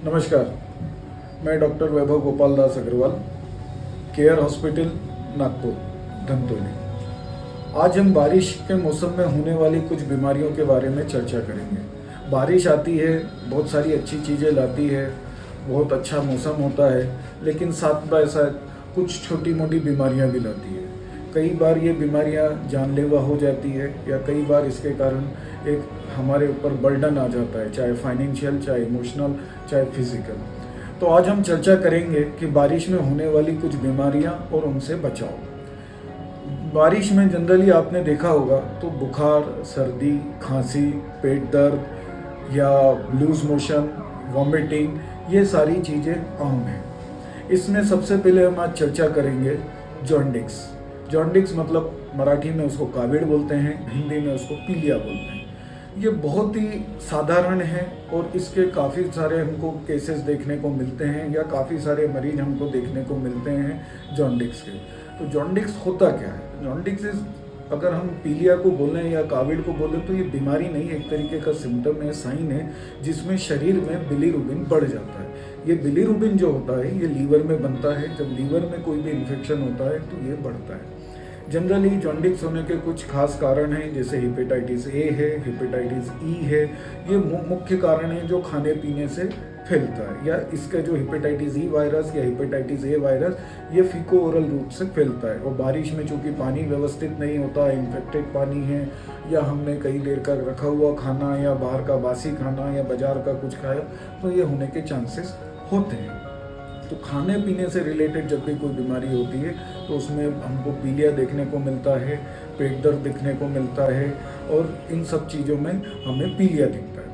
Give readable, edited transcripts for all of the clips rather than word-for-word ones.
नमस्कार, मैं डॉक्टर वैभव Gopal Das Agarwal, care hospital Nagpur धमतोली। आज हम बारिश के मौसम में होने वाली कुछ बीमारियों के बारे में चर्चा करेंगे। बारिश आती है, बहुत सारी अच्छी चीज़ें लाती है, बहुत अच्छा मौसम होता है, लेकिन साथ बाय साथ कुछ छोटी मोटी बीमारियां भी लाती है। कई बार ये बीमारियां जानलेवा हो जाती है या कई बार इसके कारण एक हमारे ऊपर बर्डन आ जाता है, चाहे फाइनेंशियल, चाहे इमोशनल, चाहे फिजिकल। तो आज हम चर्चा करेंगे कि बारिश में होने वाली कुछ बीमारियां और उनसे बचाव। बारिश में जनरली आपने देखा होगा तो बुखार, सर्दी, खांसी, पेट दर्द या लूज मोशन, वॉमिटिंग, ये सारी चीज़ें आम हैं। इसमें सबसे पहले हम आज चर्चा करेंगे जॉन्डिस। जॉन्डिस मतलब मराठी में उसको कावीड़ बोलते हैं, हिंदी में उसको पीलिया बोलते हैं। ये बहुत ही साधारण है और इसके काफ़ी सारे हमको केसेस देखने को मिलते हैं या काफ़ी सारे मरीज हमको देखने को मिलते हैं जॉन्डिस के। तो जॉन्डिस होता क्या है? जॉन्डिस अगर हम पीलिया को बोलें या कावीड़ को बोलें तो ये बीमारी नहीं, एक तरीके का सिम्टम है, साइन है, जिसमें शरीर में बिलीरुबिन बढ़ जाता है। ये बिलीरुबिन जो होता है ये लीवर में बनता है। जब लीवर में कोई भी इन्फेक्शन होता है तो ये बढ़ता है। जनरली जॉन्डिस होने के कुछ खास कारण हैं, जैसे हेपेटाइटिस ए है, हेपेटाइटिस ई है। ये मुख्य कारण है जो खाने पीने से फैलता है, या इसका जो हेपेटाइटिस ई वायरस या हेपेटाइटिस ए वायरस ये फीको ओरल रूप से फैलता है। और बारिश में चूंकि पानी व्यवस्थित नहीं होता, इन्फेक्टेड पानी है, या हमने कई देर का रखा हुआ खाना या बाहर का बासी खाना या बाजार का कुछ खाया, तो ये होने के चांसेस होते हैं। तो खाने पीने से रिलेटेड जब भी कोई बीमारी होती है तो उसमें हमको पीलिया देखने को मिलता है, पेट दर्द दिखने को मिलता है, और इन सब चीज़ों में हमें पीलिया दिखता है।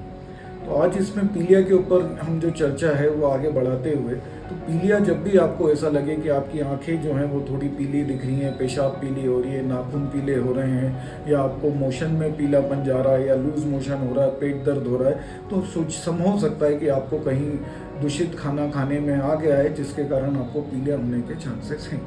तो आज इसमें पीलिया के ऊपर हम जो चर्चा है वो आगे बढ़ाते हुए, तो पीलिया जब भी आपको ऐसा लगे कि आपकी आंखें जो हैं वो थोड़ी पीली दिख रही हैं, पेशाब पीली हो रही है, नाखून पीले हो रहे हैं, या आपको मोशन में पीलापन जा रहा है, या लूज मोशन हो रहा है, पेट दर्द हो रहा है, तो हो सकता है कि आपको कहीं दूषित खाना खाने में आ गया है जिसके कारण आपको पीलिया होने के चांसेस हैं।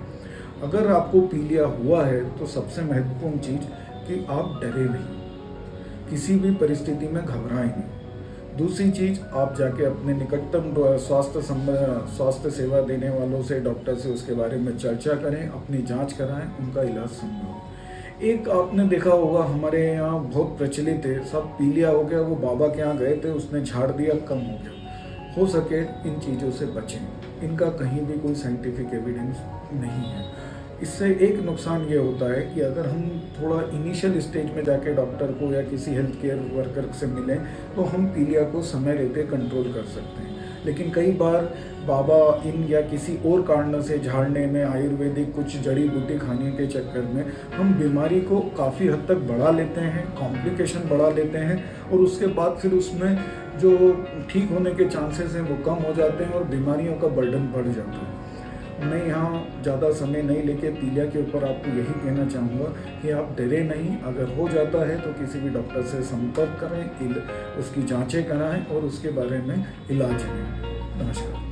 अगर आपको पीलिया हुआ है तो सबसे महत्वपूर्ण चीज़ कि आप डरे नहीं, किसी भी परिस्थिति में घबराएं नहीं। दूसरी चीज़, आप जाके अपने निकटतम स्वास्थ्य सेवा देने वालों से, डॉक्टर से उसके बारे में चर्चा करें, अपनी जांच कराएं, उनका इलाज संभव। एक आपने देखा होगा हमारे यहाँ बहुत प्रचलित है, सब पीलिया हो गया, वो बाबा के यहाँ गए थे, उसने झाड़ दिया, कम हो गया। हो सके इन चीज़ों से बचें, इनका कहीं भी कोई साइंटिफिक एविडेंस नहीं है। इससे एक नुकसान ये होता है कि अगर हम थोड़ा इनिशियल स्टेज में जाके डॉक्टर को या किसी हेल्थ केयर वर्कर से मिलें तो हम पीलिया को समय रहते कंट्रोल कर सकते हैं। लेकिन कई बार बाबा इन या किसी और कारण से झाड़ने में, आयुर्वेदिक कुछ जड़ी बूटी खाने के चक्कर में हम बीमारी को काफ़ी हद तक बढ़ा लेते हैं, कॉम्प्लिकेशन बढ़ा लेते हैं, और उसके बाद फिर उसमें जो ठीक होने के चांसेस हैं वो कम हो जाते हैं और बीमारियों का बर्डन बढ़ जाता है। मैं यहाँ ज़्यादा समय नहीं लेके पीलिया के ऊपर आपको यही कहना चाहूँगा कि आप डरे नहीं। अगर हो जाता है तो किसी भी डॉक्टर से संपर्क करें, उसकी जांचें कराएं और उसके बारे में इलाज लें। नमस्कार।